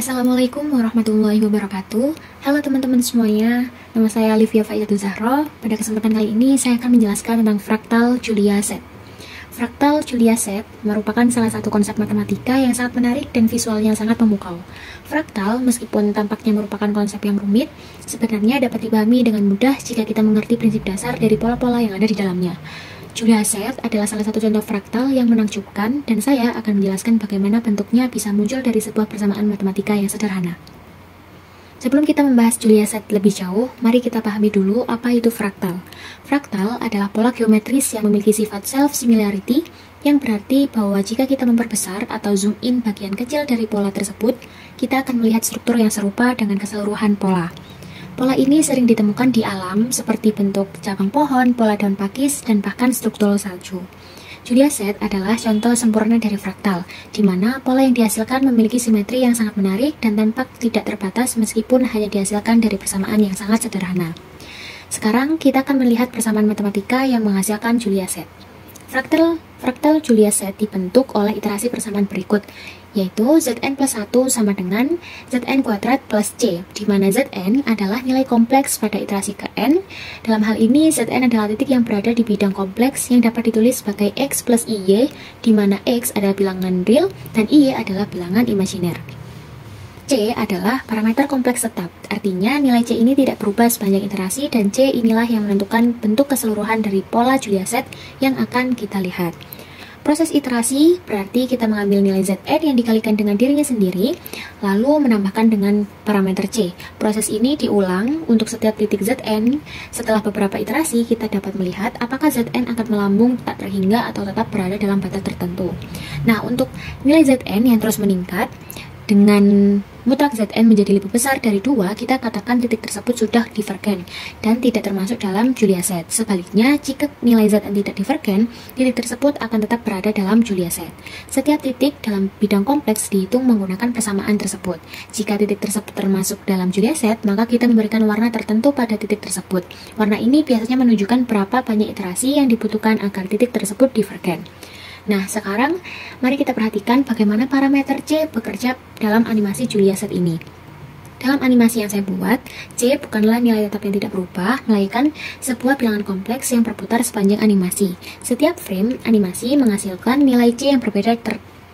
Assalamualaikum warahmatullahi wabarakatuh. Halo teman-teman semuanya, nama saya Livia Faizatul Zahra. Pada kesempatan kali ini saya akan menjelaskan tentang fraktal Julia set. Fraktal Julia set merupakan salah satu konsep matematika yang sangat menarik dan visualnya sangat memukau. Fraktal, meskipun tampaknya merupakan konsep yang rumit, sebenarnya dapat dipahami dengan mudah jika kita mengerti prinsip dasar dari pola-pola yang ada di dalamnya. Julia set adalah salah satu contoh fraktal yang menakjubkan, dan saya akan menjelaskan bagaimana bentuknya bisa muncul dari sebuah persamaan matematika yang sederhana. Sebelum kita membahas Julia set lebih jauh, mari kita pahami dulu apa itu fraktal. Fraktal adalah pola geometris yang memiliki sifat self-similarity, yang berarti bahwa jika kita memperbesar atau zoom in bagian kecil dari pola tersebut, kita akan melihat struktur yang serupa dengan keseluruhan pola. Pola ini sering ditemukan di alam seperti bentuk cabang pohon, pola daun pakis, dan bahkan struktur salju. Julia set adalah contoh sempurna dari fraktal, di mana pola yang dihasilkan memiliki simetri yang sangat menarik dan tampak tidak terbatas meskipun hanya dihasilkan dari persamaan yang sangat sederhana. Sekarang kita akan melihat persamaan matematika yang menghasilkan Julia set. Fraktal Julia set dibentuk oleh iterasi persamaan berikut, yaitu Zn plus 1 sama dengan Zn kuadrat plus C, di mana Zn adalah nilai kompleks pada iterasi ke n. Dalam hal ini, Zn adalah titik yang berada di bidang kompleks yang dapat ditulis sebagai X plus IY, di mana X adalah bilangan real dan IY adalah bilangan imajiner. C adalah parameter kompleks tetap, artinya nilai C ini tidak berubah sepanjang iterasi, dan C inilah yang menentukan bentuk keseluruhan dari pola Julia set yang akan kita lihat. Proses iterasi berarti kita mengambil nilai Zn yang dikalikan dengan dirinya sendiri, lalu menambahkan dengan parameter C. Proses ini diulang untuk setiap titik Zn. Setelah beberapa iterasi, kita dapat melihat apakah Zn akan melambung tak terhingga atau tetap berada dalam batas tertentu. Nah, untuk nilai Zn yang terus meningkat, dengan mutlak Zn menjadi lebih besar dari 2, kita katakan titik tersebut sudah divergen dan tidak termasuk dalam Julia set. Sebaliknya, jika nilai Zn tidak divergen, titik tersebut akan tetap berada dalam Julia set. Setiap titik dalam bidang kompleks dihitung menggunakan persamaan tersebut. Jika titik tersebut termasuk dalam Julia set, maka kita memberikan warna tertentu pada titik tersebut. Warna ini biasanya menunjukkan berapa banyak iterasi yang dibutuhkan agar titik tersebut divergen. Nah, sekarang mari kita perhatikan bagaimana parameter C bekerja dalam animasi Julia set ini. Dalam animasi yang saya buat, C bukanlah nilai tetap yang tidak berubah, melainkan sebuah bilangan kompleks yang berputar sepanjang animasi. Setiap frame animasi menghasilkan nilai C yang berbeda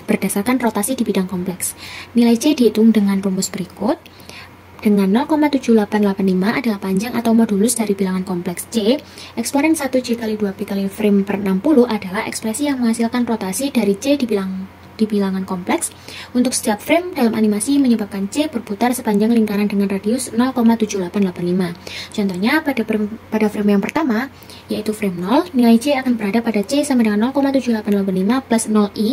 berdasarkan rotasi di bidang kompleks. Nilai C dihitung dengan rumus berikut. Dengan 0,7885 adalah panjang atau modulus dari bilangan kompleks C, eksponen 1 C kali 2 P kali frame per 60 adalah ekspresi yang menghasilkan rotasi dari C di bilangan kompleks. Untuk setiap frame dalam animasi menyebabkan C berputar sepanjang lingkaran dengan radius 0,7885. Contohnya pada frame yang pertama, yaitu frame 0, nilai C akan berada pada C sama dengan 0,7885 plus 0i,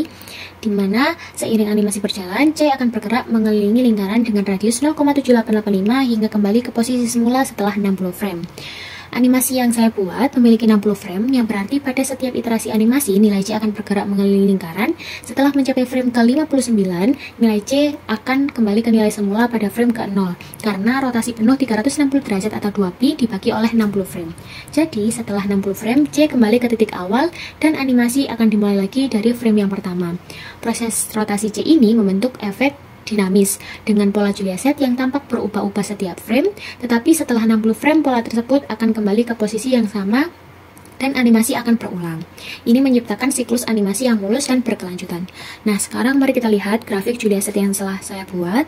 di mana seiring animasi berjalan, C akan bergerak mengelilingi lingkaran dengan radius 0,7885 hingga kembali ke posisi semula setelah 60 frame. Animasi yang saya buat memiliki 60 frame, yang berarti pada setiap iterasi animasi, nilai C akan bergerak mengelilingi lingkaran. Setelah mencapai frame ke-59, nilai C akan kembali ke nilai semula pada frame ke-0, karena rotasi penuh 360 derajat atau 2pi dibagi oleh 60 frame. Jadi, setelah 60 frame, C kembali ke titik awal, dan animasi akan dimulai lagi dari frame yang pertama. Proses rotasi C ini membentuk efek dinamis dengan pola Julia set yang tampak berubah-ubah setiap frame, tetapi setelah 60 frame pola tersebut akan kembali ke posisi yang sama dan animasi akan berulang. Ini menciptakan siklus animasi yang mulus dan berkelanjutan. Nah, sekarang mari kita lihat grafik Julia set yang telah saya buat.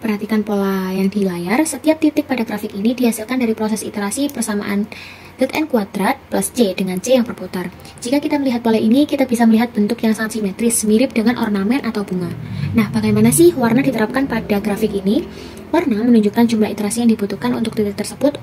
Perhatikan pola yang di layar. Setiap titik pada grafik ini dihasilkan dari proses iterasi persamaan Zn kuadrat plus C dengan C yang berputar. Jika kita melihat pola ini, kita bisa melihat bentuk yang sangat simetris, mirip dengan ornamen atau bunga. Nah, bagaimana sih warna diterapkan pada grafik ini? Warna menunjukkan jumlah iterasi yang dibutuhkan untuk titik tersebut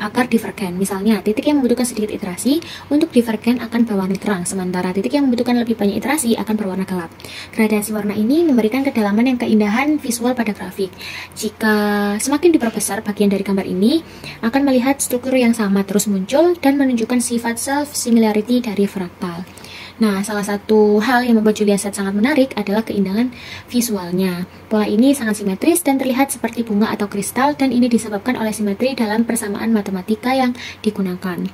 agar divergen. Misalnya, titik yang membutuhkan sedikit iterasi untuk divergen akan berwarna terang, sementara titik yang membutuhkan lebih banyak iterasi akan berwarna gelap. Gradasi warna ini memberikan kedalaman dan keindahan visual pada grafik. Jika semakin diperbesar bagian dari gambar ini, akan melihat struktur yang sama terus muncul dan menunjukkan sifat self-similarity dari fraktal. Nah, salah satu hal yang membuat Julia set sangat menarik adalah keindahan visualnya. Pola ini sangat simetris dan terlihat seperti bunga atau kristal, dan ini disebabkan oleh simetri dalam persamaan matematika yang digunakan.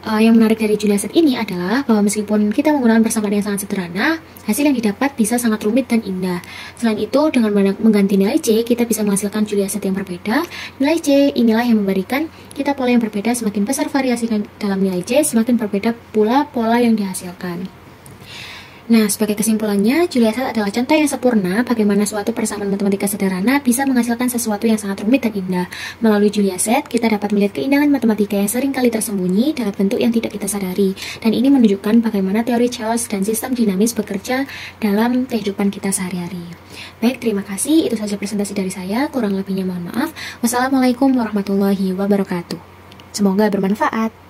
Yang menarik dari Julia set ini adalah bahwa meskipun kita menggunakan persamaan yang sangat sederhana, hasil yang didapat bisa sangat rumit dan indah. Selain itu, dengan mengganti nilai C, kita bisa menghasilkan Julia set yang berbeda. Nilai C inilah yang memberikan kita pola yang berbeda. Semakin besar variasi dalam nilai C, semakin berbeda pula pola yang dihasilkan. Nah, sebagai kesimpulannya, Julia set adalah contoh yang sempurna bagaimana suatu persamaan matematika sederhana bisa menghasilkan sesuatu yang sangat rumit dan indah. Melalui Julia set, kita dapat melihat keindahan matematika yang sering kali tersembunyi dalam bentuk yang tidak kita sadari. Dan ini menunjukkan bagaimana teori chaos dan sistem dinamis bekerja dalam kehidupan kita sehari-hari. Baik, terima kasih. Itu saja presentasi dari saya. Kurang lebihnya mohon maaf. Wassalamualaikum warahmatullahi wabarakatuh. Semoga bermanfaat.